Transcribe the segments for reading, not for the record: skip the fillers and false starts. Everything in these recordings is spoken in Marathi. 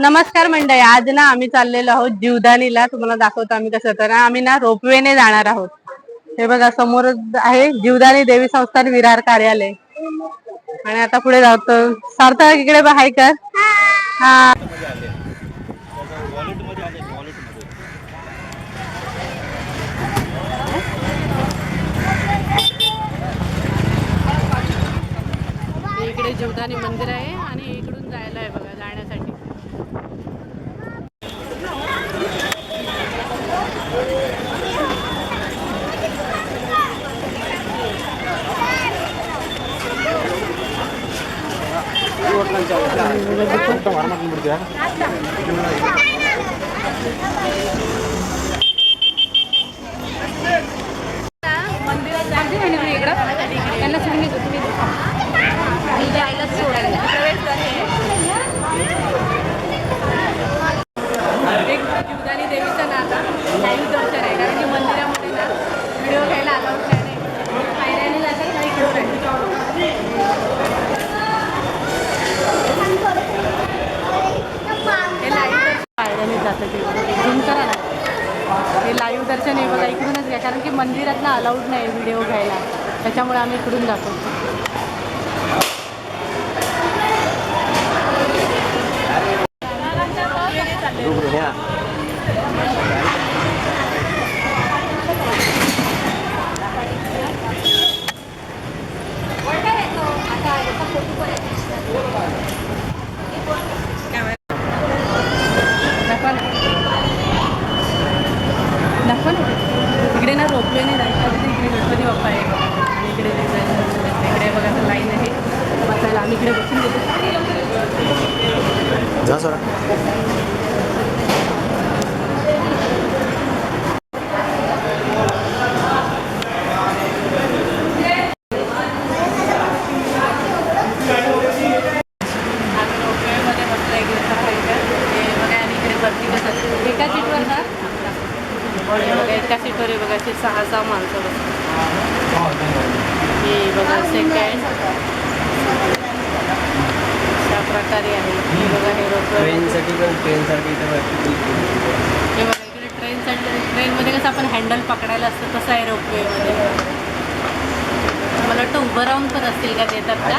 नमस्कार मंडळी, आज ना आम्ही चाललेलो आहोत जीवदानीला. तुम्हाला दाखवतो आम्ही कसं. तर आम्ही ना रोपवेने जाणार आहोत. हे बघा समोर आहे जीवदानी देवी संस्थान विरार कार्यालय. आणि आता पुढे जातो. सार्थक इकडे हाय कर. हा इकडे जीवदानी मंदिर आहे आणि इकडून जायला आहे बघा जाण्यासाठी. मंदिरात जायचं आणि इकडं त्यांना सांगितलं तुम्ही जायलाच सोडायला प्रवेशद्वार हे एक जीवदानी देवीचं ना आता लाईव्ह दर्शन आहे. कारण की मंदिरामध्ये ना व्हिडिओ घ्यायला अलाउड नाही. पायऱ्याने जातात ना इकडून आहे. हे लाईव्ह दर्शन पायऱ्याने जातं ते झूम करा ना. हे लाईव्ह दर्शन आहे बघा, इकडूनच घ्या. कारण की मंदिरात ना अलाउड नाही व्हिडिओ घ्यायला, त्याच्यामुळे आम्ही इकडून जातो. इकडे ना रोपवेने जायचं तिथे इकडे गणपती बाप्पा आहे आणि इकडे इकडे बघा लाईन आहे बसायला. आम्ही इकडे बसून देतो. रोपवेमध्ये बसला इकडे बघा आणि इकडे गर्दी कसं एका सीटवर ना बघा एका सीटवर बघा असे 6 माणसं बसतात. हे बघा सेकंड अशा प्रकारे आहे. हे बघा हे ट्रेनसाठी पण ट्रेनसारखी इथे हे बघा इकडे ट्रेनमध्ये कसं आपण हँडल पकडायला असतं तसं आहे रोपवेमध्ये. मला वाटतं उभं राहून पण असतील का देतात का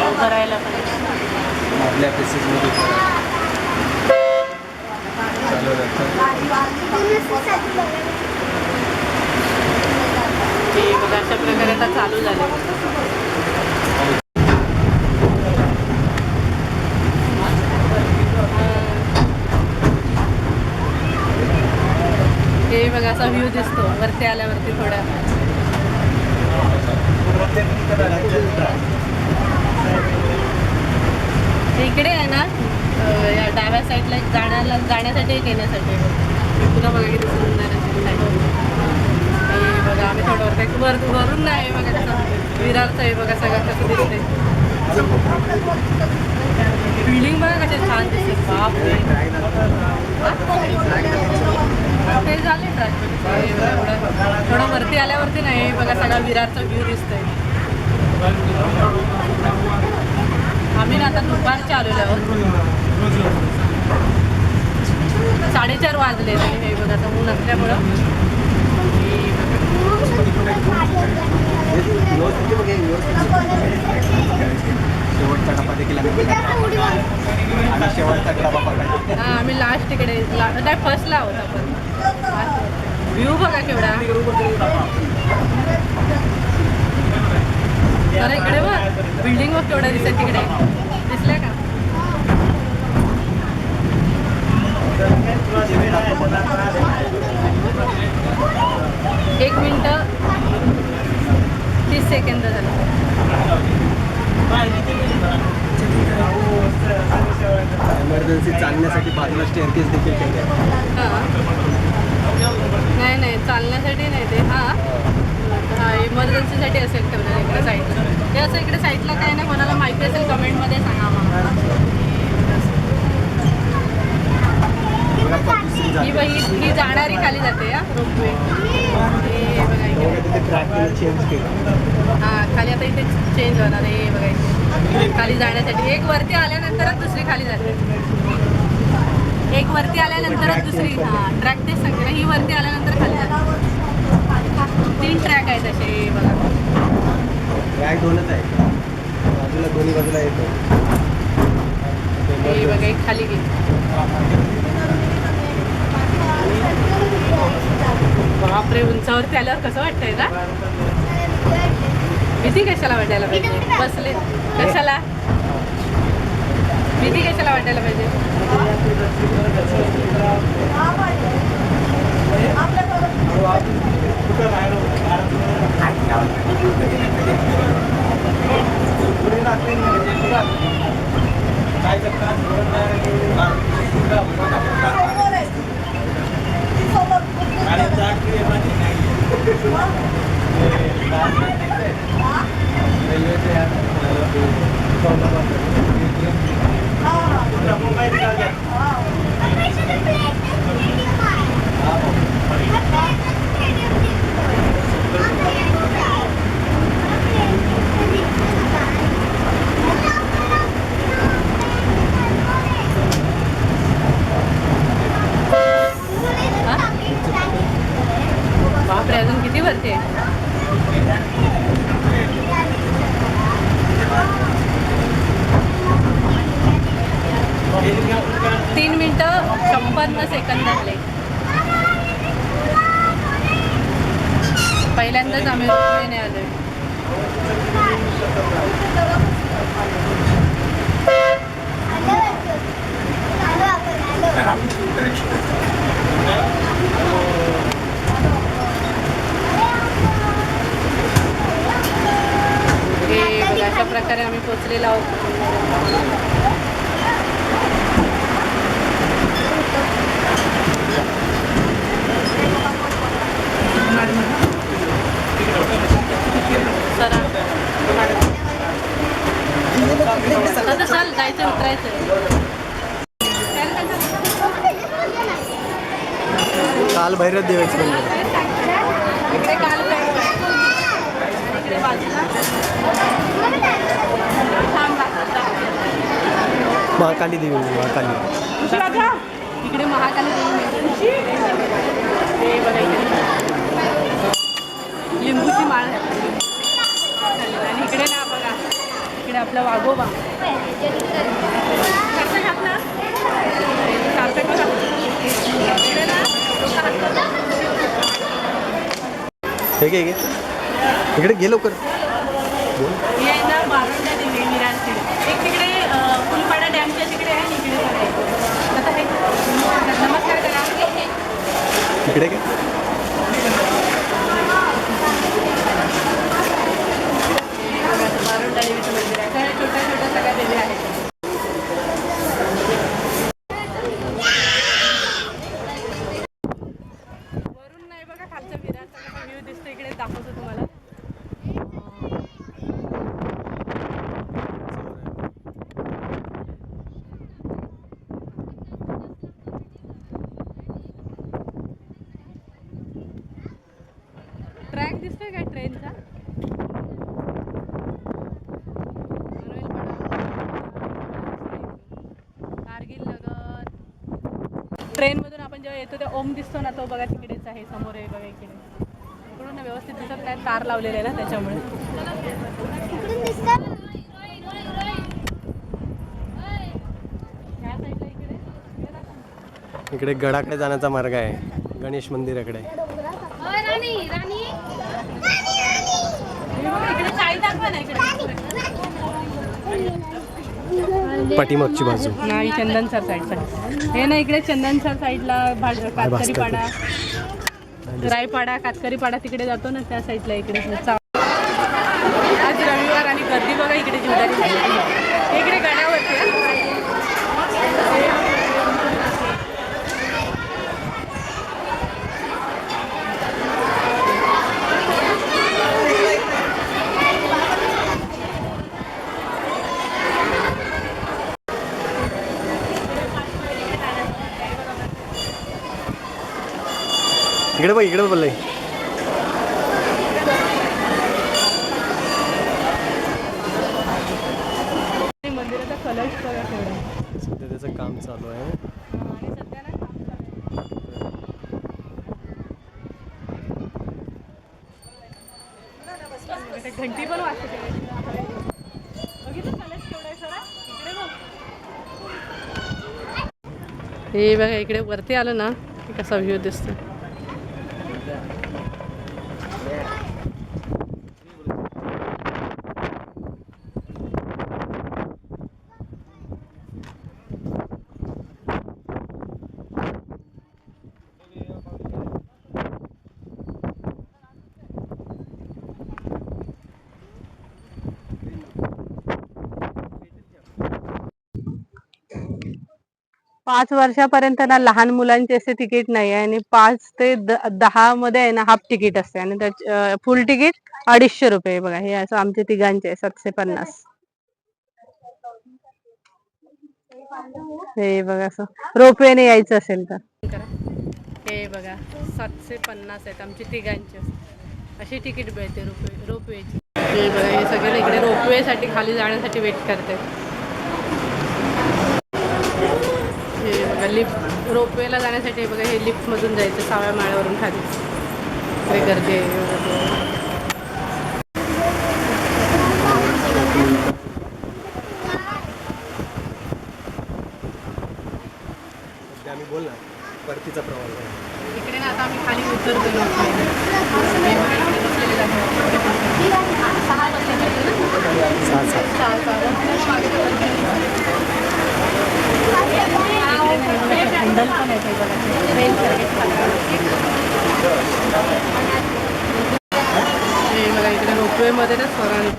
उभं राहायला पण आपल्या प्लेसेसमध्ये ते बघा अशा प्रकारे आता चालू झाले. हे बघा असा व्ह्यू दिसतो वरती आल्यावरती थोड्या. इकडे आहे ना या डाव्या साईडला जाण्यासाठी एक येण्यासाठी पुन्हा बघा किती सुंदर आहे. बघा आम्ही थोडं वरून नाही बघा कसं विरारचं आहे बघा सगळं कसं दिसते. बिल्डिंग बघा कसे छान दिसते. बाप ते झाले एवढं थोडं वरती आल्यावरती नाही बघा सगळा विरारचा व्ह्यू दिसतोय. आम्ही ना आता दुपारच्या आलेलो आहोत. 4:30 वाजले आणि हे बघा आता ऊन असल्यामुळं शेवटचा डबा देखील आणि शेवटचा डबा पकडला. हां आम्ही लास्ट तिकडे नाही फर्स्टला आहोत आपण. व्ह्यू बघा केवढा. अरे इकडे बघ बिल्डिंग बघ केवढा दिसत तिकडे दिसल्या का. एक मिनिटं 30 सेकंद झालं. एमर्जन्सी चालण्यासाठी बाजूला स्टेअरकेस देखील केले. हां नाही चालण्यासाठी नाही ते. हां इमर्जन्सीसाठी असेल ठेवलेलं इकडे साईडला. ते असं इकडे साईडला काय नाही. कोणाला माहिती असेल कमेंटमध्ये सांगा मग. ही जाणारी खाली जाते हा रोपवे. बघा इकडे चेंज केलं. हां खाली आता इथे चेंज होणार आहे बघा इथे. खाली जाण्यासाठी एक वरती आल्यानंतरच दुसरी खाली जाते. एक वरती आल्यानंतरच दुसरी. हा ट्रॅक तेच सांगते ना, ही वरती आल्यानंतर खाली जाते. 3 ट्रॅक आहेत असे बघा. ट्रॅक 2च आहे, बाजूला दोन्ही बाजूला येतो. हे बघा एक खाली गेली. बापरे, उंचावरती आल्यावर कसं वाटतंय ना. भीती कशाला वाटायला पाहिजे, बसले कशाला, भीती कशाला वाटायला पाहिजे. बापरे, अजून किती वरती आहे. तीन मिनिटं 56 सेकंद झाले. पहिल्यांदाच आम्ही रोपवेने आलोय. अशा प्रकारे आम्ही पोचलेलो आहोत. आता चल जायचं, उतरायचं. काल भैरव देवाचं मंदिर. इकडे काल भैरव आहे. इकडे बाजूला महाकाली देवी. महाकाली इकडे महाकाली देवी. हे बघा लिंबूची माळ आहे. आणि इकडे ना बघा, इकडे आपला वाघोबा. इकडे गेलो कर. ही आहे ना बारोंडा देवी विरारची. एक तिकडे फुलपाडा डॅमच्या तिकडे आहे, इकडे आता हे नमस्कार करा. इकडे काय बारोंडा देवीचं मंदिर आहे. तर छोट्या छोट्या सगळ्या देवी आहेत. वरून नाही बघा, खालचा विरारचा व्ह्यू दिसतो. इकडे दाखवतो तुम्हाला. ट्रॅक दिसतोय का ट्रेनचा. कारगिल नगर. ट्रेनमधून आपण जेव्हा येतो तेव्हा ओम दिसतो ना, तो बघा तिकडेच आहे, समोर आहे बघा. इकडे इकडून व्यवस्थित दिसत नाही, तार लावलेले आहे ना त्याच्यामुळे. इकडे गडाकडे जाण्याचा मार्ग आहे, गणेश मंदिराकडे. पाठीमागची बाजू नाही, चंदनसर साईडचा हे ना. इकडे चंदनसर साईडला कातकरीपाडा, रायपाडा, कातकरीपाडा तिकडे जातो ना, त्या साईडला. इकडे आज रविवार आणि गर्दी बघा इकडे जीवदानी. इकडे गडावरती इकडे बघ, इकडे बोलले. बघा केवढं. सध्या त्याचं काम चालू आहे. आणि सध्या ना काम चालू आहे. ते घंटी पण वाजते. बघितलं कलश केवढा आहे सरा? इकडे बघ. हे बघा इकडे वरती आलं ना की कसा व्ह्यू दिसतो. पाच वर्षापर्यंत ना लहान मुलांचे असे तिकीट नाही आहे आणि 5 ते 10 मध्ये आहे ना हाफ तिकीट असते आणि त्याच फुल तिकीट 250 रुपये. बघा हे असं आमचे तिघांचे आहे 750. हे बघा असं रोपवेने यायचं असेल तर. हे बघा 750 आहेत आमचे तिघांचे. अशी तिकीट मिळते रोपवेची. हे बघा हे सगळे इकडे रोपवेसाठी खाली जाण्यासाठी वेट करतात. हे बघा लिफ्ट रोपवेला जाण्यासाठी बघा हे लिफ्टमधून जायचं 6व्या माळ्यावरून खाली. इकडे गर्दी आहे. आम्ही बोल ना परतीचा प्रवास आहे. इकडे ना आता आम्ही खाली उतरतो. हँडल पण आहे हे बघा इकडे रोपवेमध्ये ना स्वराने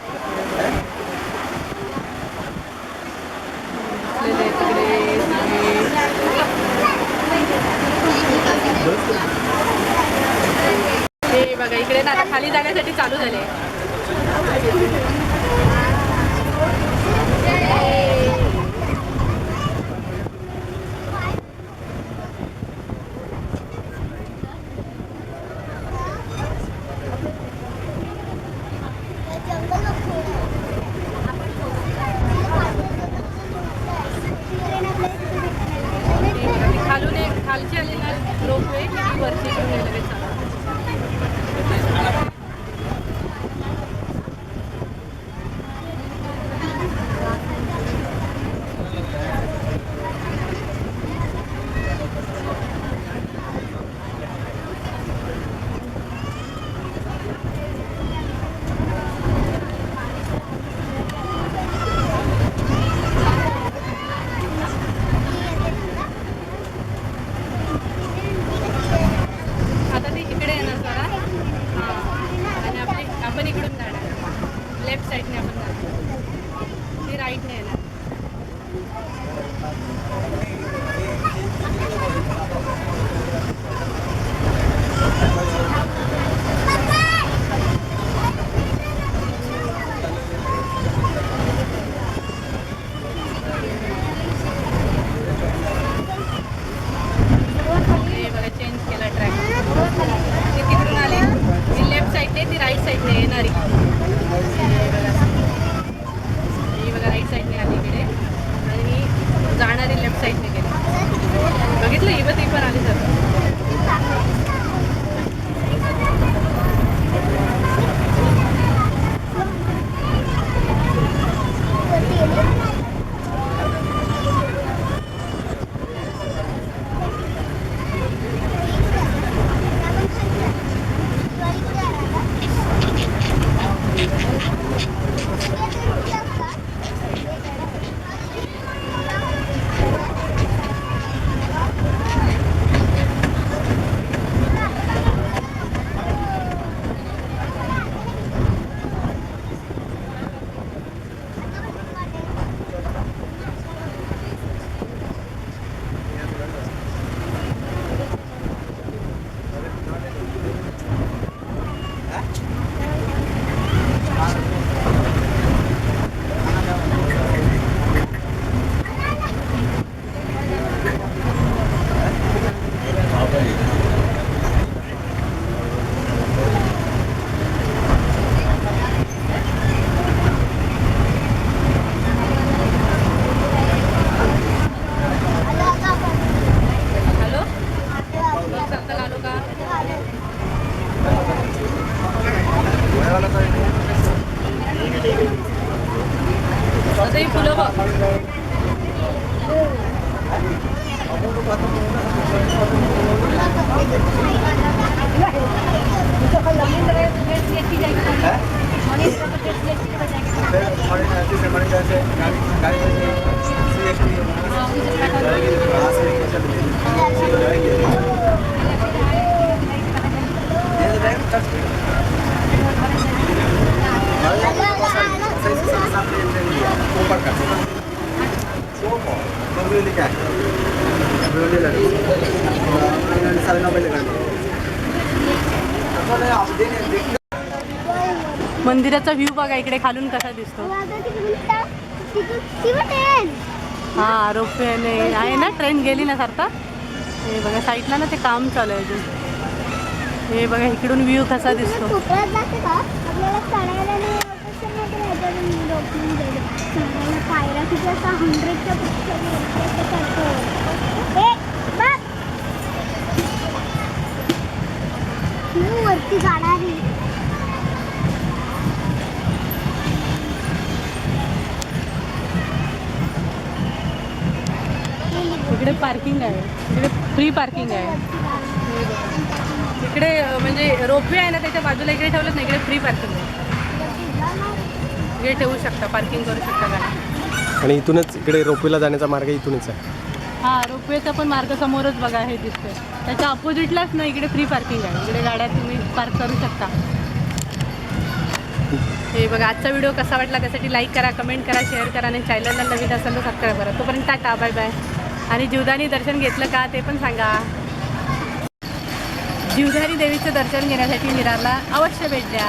हे बघा इकडे ना आता खाली जाण्यासाठी चालू झाले. खालची आली ना रोपवे वरची लगेच चालू. मंदिराचा व्ह्यू बघा इकडे खालून कसा दिसतो. हा रोपवेने आहे ना, ट्रेन गेली ना सारखा. हे बघा साईडला ना ते काम चालू आहे अजून. हे बघा इकडून व्ह्यू कसा दिसतो. वरती गाडी इकडे पार्किंग आहे, इकडे फ्री पार्किंग आहे. इकडे म्हणजे रोपवे आहे ना त्याच्या बाजूला इकडे ठेवलंच नाही, इकडे फ्री पार्किंग आहे. इकडे ठेवू शकता, पार्किंग करू शकता गाडी. आणि इथूनच इकडे रोपवेला जाण्याचा मार्ग इथूनच आहे. हा रोपवेचा पण मार्ग समोरच बघा हे दिसतोय. त्याच्या अपोजिटलाच ना इकडे फ्री पार्किंग आहे. इकडे गाड्या तुम्ही पार्क करू शकता. हे बघा आजचा व्हिडिओ कसा वाटला त्यासाठी लाईक करा, कमेंट करा, शेअर करा आणि चॅनलला नवीन असेल तर सबस्क्राईब करा. तोपर्यंत टाटा, बाय बाय. आणि जीवदानी दर्शन घेतलं का ते पण सांगा. जीवदानी देवीचं दर्शन घेण्यासाठी विरारला अवश्य भेट द्या.